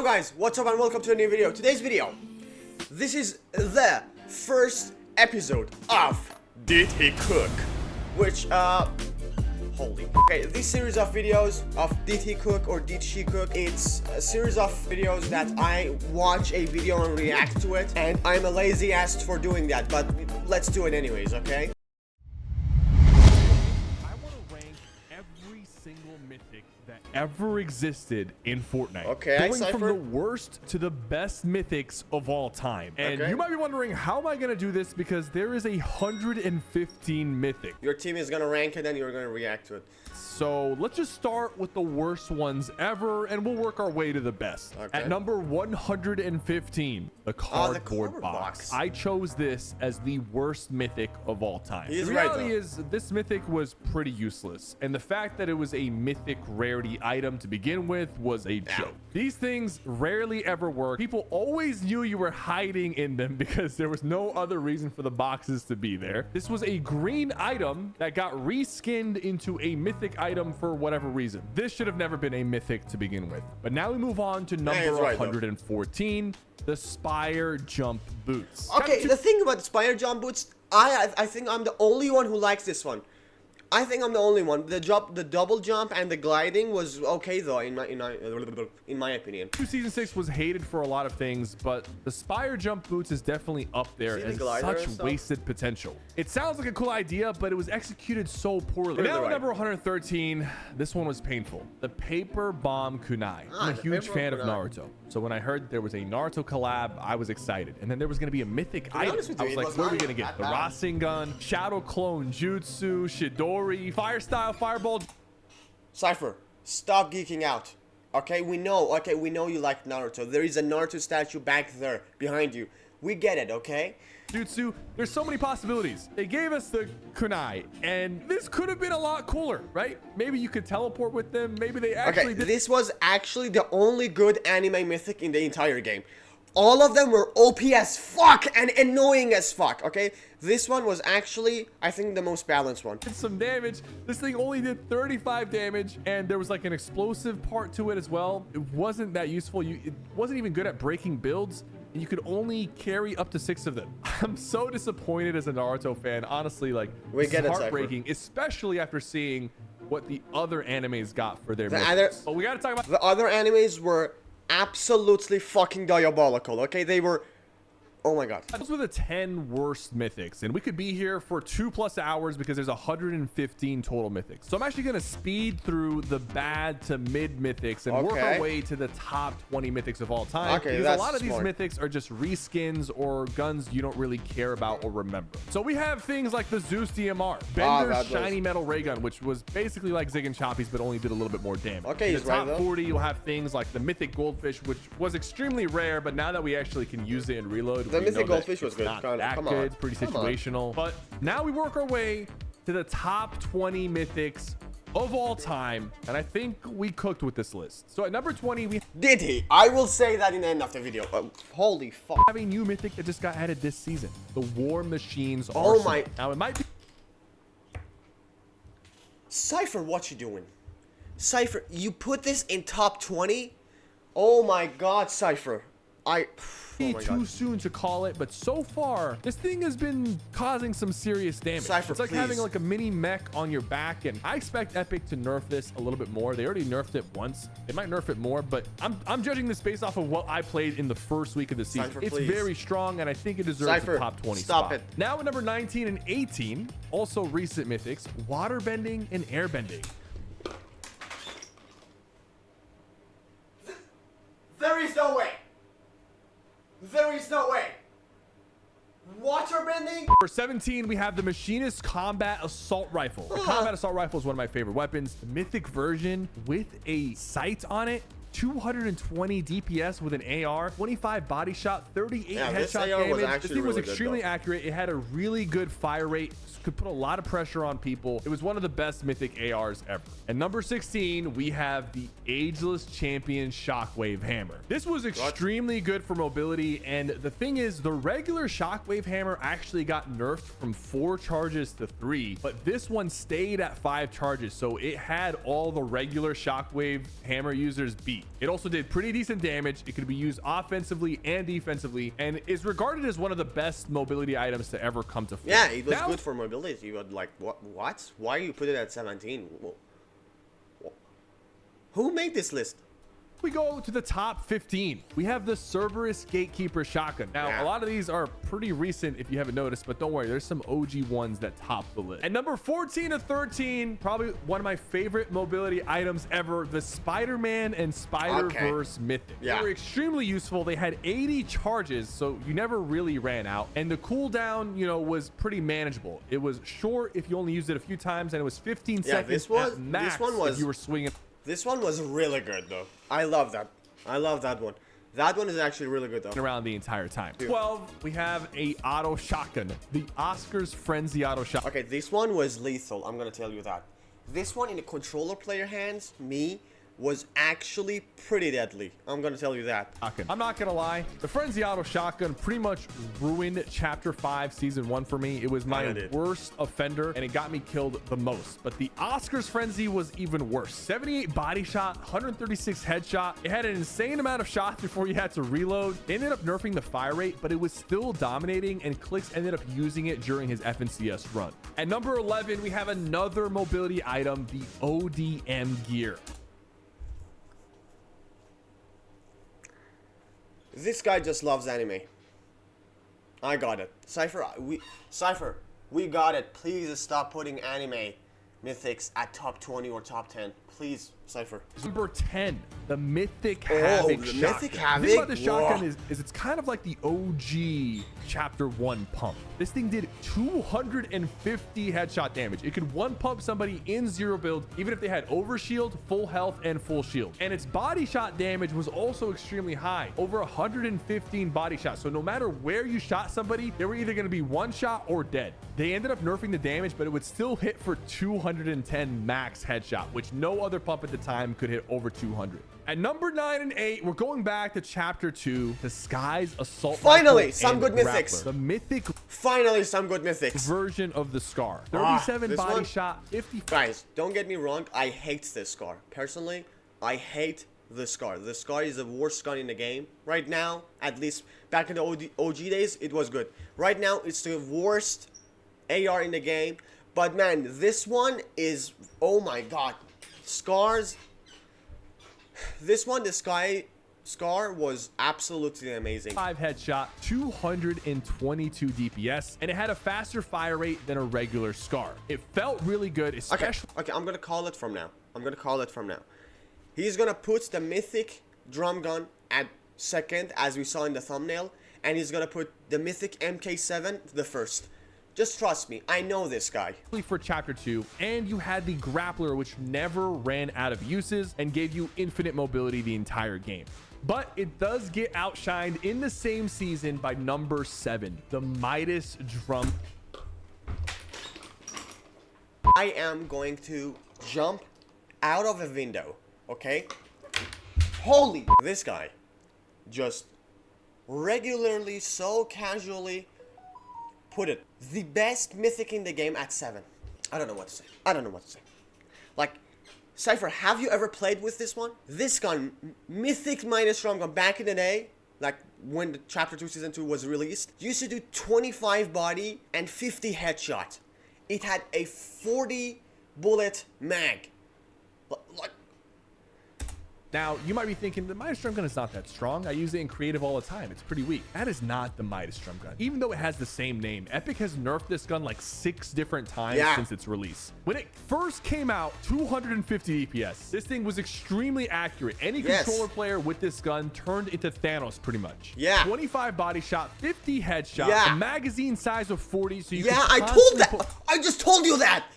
guys, what's up and welcome to a new video. Today's video, this is the first episode of Did He Cook? Which, this series of videos of Did He Cook or Did She Cook, it's a series of videos that I watch a video and react to it, and I'm a lazy ass for doing that, but let's do it anyways, okay? That ever existed in Fortnite. Okay, going Cypher. from the worst to the best mythics of all time. And Okay. you might be wondering, how am I going to do this? Because there is 115 mythic. Your team is gonna rank it and you're gonna react to it. So let's just start with the worst ones ever, and we'll work our way to the best. Okay. At number 115, the cardboard box. I chose this as the worst mythic of all time. He's The right, reality though. is this mythic was pretty useless, and the fact that it was a mythic rarity item to begin with was a joke. These things rarely ever work. People always knew you were hiding in them because there was no other reason for the boxes to be there. This was a green item that got reskinned into a mythic item for whatever reason. This should have never been a mythic to begin with. But now we move on to number he's right, though. 114, the Spire Jump Boots. Okay, the thing about Spire Jump Boots, I think I'm the only one who likes this one. I think I'm the only one. The double jump and the gliding was okay though, in my opinion. Season 6 was hated for a lot of things, but the Spire Jump Boots is definitely up there See the as glider and such stuff? wasted potential. It sounds like a cool idea, but it was executed so poorly. And now right. number 113, this one was painful. The Paper Bomb Kunai. I'm a the huge Paper fan Bomb of Kunai. Naruto. So when I heard there was a Naruto collab, I was excited. And then there was going to be a mythic be item. honest with I you, was it like, was what are we not going to get? that The bad. Rasengan, Shadow Clone, Jutsu, Shidori, Fire Style, Fireball. Cypher, stop geeking out. Okay, we know you like Naruto. There is a Naruto statue back there behind you. We get it, okay? Jutsu, there's so many possibilities. They gave us the kunai, and this could have been a lot cooler, right? Maybe you could teleport with them. Maybe they actually Okay, did. this was actually the only good anime mythic in the entire game. All of them were OP as fuck and annoying as fuck, okay? This one was actually, I think, the most balanced one. Some damage. This thing only did 35 damage, and there was like an explosive part to it as well. It wasn't that useful. It wasn't even good at breaking builds, and you could only carry up to 6 of them. I'm so disappointed as a Naruto fan. Honestly, like, We this get is it, Cypher. heartbreaking, especially after seeing what the other animes got for their The mythics. other- But we got to talk about The other animes were absolutely fucking diabolical, okay? They were, oh my god. Those were the 10 worst mythics, and we could be here for 2+ hours because there's 115 total mythics. So I'm actually going to speed through the bad to mid mythics and work Okay. our way to the top 20 mythics of all time. Okay, because that's a lot of smart. these mythics are just reskins or guns you don't really care about or remember. So we have things like the Zeus DMR, Bender's that was- shiny metal ray gun, which was basically like Zig and Choppies but only did a little bit more damage. Okay, in he's the right, top though. 40, you'll have things like the mythic goldfish, which was extremely rare, but now that we actually can use it and reload, The we mythic know that goldfish was it's good. not Come that on. good. It's pretty Come on. situational. But now we work our way to the top 20 mythics of all time, and I think we cooked with this list. So at number 20, we Did he? I will say that in the end of the video. Holy fuck. have a new mythic that just got added this season, the War Machines Oh Arsenal. my- Now it might be Cypher, what you doing? Cypher, you put this in top 20? Oh my god, Cypher. Oh my too god. soon to call it, but so far this thing has been causing some serious damage. Cypher, it's like please. having like a mini mech on your back, and I expect Epic to nerf this a little bit more. They already nerfed it once. They might nerf it more, but I'm judging this based off of what I played in the first week of the season. Cypher, It's please. very strong, and I think it deserves Cypher, a top 20 stop spot. it. Now at number 19 and 18, also recent mythics, waterbending and airbending. There is no way. There is no way. Waterbending? For 17, we have the Machinist Combat Assault Rifle. The Combat Assault Rifle is one of my favorite weapons. The mythic version with a sight on it. 220 DPS with an AR, 25 body shot, 38 Yeah, this headshot AR was damage. actually This thing was really good, extremely though. accurate. It had a really good fire rate, could put a lot of pressure on people. It was one of the best mythic ARs ever. And number 16, we have the Ageless Champion Shockwave Hammer. This was extremely good for mobility, and the thing is, the regular Shockwave Hammer actually got nerfed from 4 charges to 3, but this one stayed at 5 charges, so it had all the regular Shockwave Hammer users beat. It also did pretty decent damage. It could be used offensively and defensively, and is regarded as one of the best mobility items to ever come to Fortnite. Yeah, it was good for mobility. You would like, what? Why you put it at 17? Who made this list? We go to the top 15. We have the Cerberus Gatekeeper shotgun. Now, a lot of these are pretty recent if you haven't noticed, but don't worry, there's some OG ones that top the list. And number 14 to 13, probably one of my favorite mobility items ever, the Spider-Man and Spider-Verse Mythic. They were extremely useful. They had 80 charges, so you never really ran out. And the cooldown, you know, was pretty manageable. It was short if you only used it a few times, and it was 15 seconds at max if you were swinging. This one was really good, though. I love that. I love that one. That one is actually really good, though. Around the entire time. 12, we have a auto shotgun, the Oscar's Frenzy auto shotgun. Okay, this one was lethal. I'm gonna tell you that. This one in the controller player hands, was actually pretty deadly. I'm gonna tell you that. I'm not gonna lie, the Frenzy auto shotgun pretty much ruined chapter 5 season 1 for me. It was my worst offender, and it got me killed the most. But the Oscar's Frenzy was even worse. 78 body shot, 136 headshot. It had an insane amount of shots before you had to reload. They ended up nerfing the fire rate, but it was still dominating, and Clicks ended up using it during his FNCS run. At number 11, we have another mobility item, the ODM gear. This guy just loves anime. I got it. Cypher, we got it. Please stop putting anime mythics at top 20 or top 10. Please, Cypher. Number 10, the Mythic Havoc shotgun. Mythic Havoc? The thing about the shotgun is it's kind of like the OG chapter 1 pump. This thing did 250 headshot damage. It could one pump somebody in zero build, even if they had overshield, full health, and full shield. And its body shot damage was also extremely high, over 115 body shots. So no matter where you shot somebody, they were either going to be one shot or dead. They ended up nerfing the damage, but it would still hit for 210 max headshot, which no other pump at the time could hit over 200. At number 9 and 8, we're going back to chapter 2, the Sky's Assault Finally, some good mythics. The mythic. Finally, some good mythics. Version of the Scar. 37 body shot, 50. Guys, don't get me wrong. I hate this Scar. Personally, I hate the Scar. The Scar is the worst gun in the game. Right now, at least back in the OG days, it was good. Right now, it's the worst AR in the game. But man, this one is, oh my god. Scars. This one, the Scar was absolutely amazing. 5 headshot, 222 DPS, and it had a faster fire rate than a regular Scar. It felt really good, especially. Okay, I'm gonna call it from now. He's gonna put the mythic drum gun at second, as we saw in the thumbnail, and he's gonna put the mythic MK7 the first. Just trust me, I know this guy. For chapter 2, and you had the grappler, which never ran out of uses and gave you infinite mobility the entire game. But it does get outshined in the same season by number 7, the Midas drum. I am going to jump out of a window, okay? Holy, this guy just regularly, so casually put it. The best mythic in the game at 7. I don't know what to say. Like, Cypher, have you ever played with this one? This gun, Mythic Midas drum gun, back in the day, like when the Chapter 2 Season 2 was released, used to do 25 body and 50 headshot. It had a 40 bullet mag. Like, now, you might be thinking, the Midas drum gun is not that strong. I use it in creative all the time. It's pretty weak. That is not the Midas drum gun. Even though it has the same name, Epic has nerfed this gun like 6 different times since its release. When it first came out, 250 DPS. This thing was extremely accurate. Any controller player with this gun turned into Thanos pretty much. 25 body shot, 50 headshot, a magazine size of 40, so you I just told you that.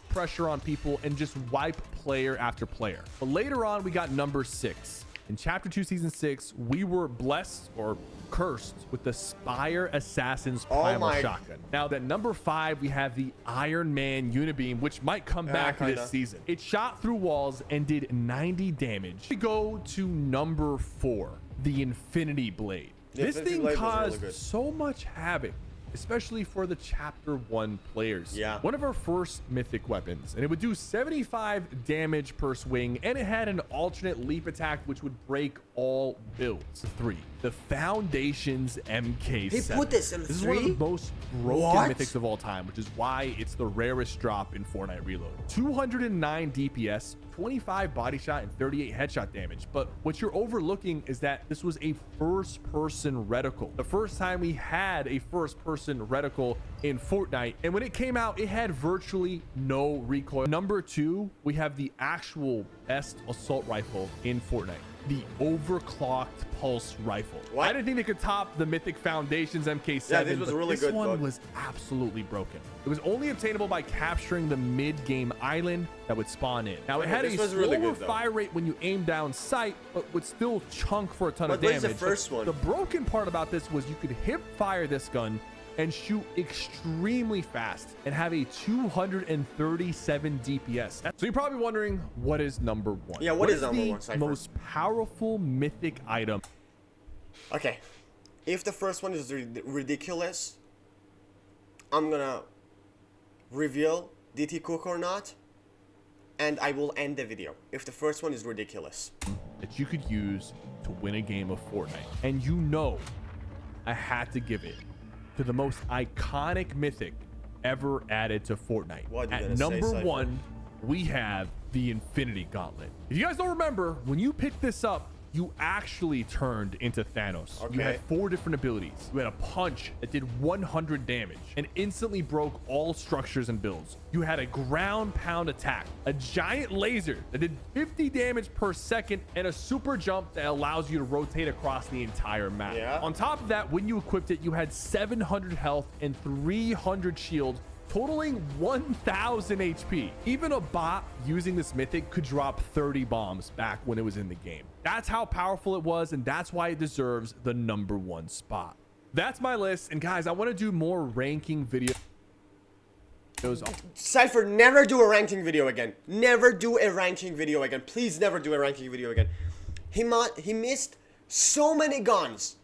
Pressure on people and just wipe player after player. But later on, we got number 6. In chapter 2 season 6, we were blessed or cursed with the Spire Assassin's Primal Shotgun. Now at number 5, we have the Iron Man Unibeam, which might come back this season. It shot through walls and did 90 damage. We go to number 4, the Infinity Blade. This thing caused so much havoc especially for the chapter 1 players. Yeah. One of our first mythic weapons, and it would do 75 damage per swing, and it had an alternate leap attack which would break all builds. 3, the Foundation's MK7. He put this in This is one of the 3? most broken What? mythics of all time, which is why it's the rarest drop in Fortnite Reload. 209 DPS, 25 body shot, and 38 headshot damage. But what you're overlooking is that this was a first-person reticle. The first time we had a first-person reticle in Fortnite, and when it came out, it had virtually no recoil. Number 2, we have the actual best assault rifle in Fortnite, the overclocked pulse rifle. What? I didn't think they could top the Mythic Foundation's MK7. Yeah, this was but really this good, one bud. was absolutely broken. It was only obtainable by capturing the mid-game island that would spawn in. Now, it had a This was slower really good, though. fire rate when you aim down sight, but would still chunk for a ton of But what is damage. the first one? The broken part about this was you could hip fire this gun and shoot extremely fast and have a 237 DPS. So you're probably wondering, what is number 1? Yeah, what is number the 1, Cypher? most powerful mythic item? Okay, if the first one is ridiculous, I'm gonna reveal DT Cook or not, and I will end the video if the first one is ridiculous. That you could use to win a game of Fortnite. And you know, I had to give it to the most iconic mythic ever added to Fortnite. What are you At gonna say, number Cypher? 1, we have the Infinity Gauntlet. If you guys don't remember, when you picked this up, you actually turned into Thanos. You Okay. had 4 different abilities. You had a punch that did 100 damage and instantly broke all structures and builds. You had a ground pound attack, a giant laser that did 50 damage per second, and a super jump that allows you to rotate across the entire map. Yeah. On top of that, when you equipped it, you had 700 health and 300 shield, totaling 1000 HP. Even a bot using this mythic could drop 30 bombs back when it was in the game. That's how powerful it was, and that's why it deserves the number 1 spot. That's my list, and guys, I want to do more ranking videos. Cypher, never do a ranking video again. Never do a ranking video again. Please never do a ranking video again. He missed so many guns.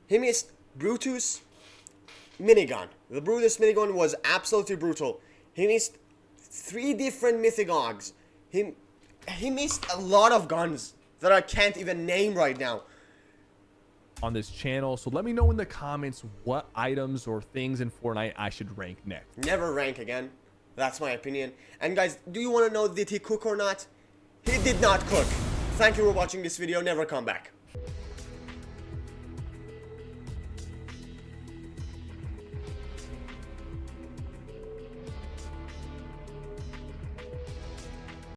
He missed Brutus minigun. The Brutus minigun was absolutely brutal. He missed 3 different mythigogs. He missed a lot of guns that I can't even name right now. On this channel, so let me know in the comments what items or things in Fortnite I should rank next. Never rank again. That's my opinion. And guys, do you want to know did he cook or not? He did not cook. Thank you for watching this video. Never come back.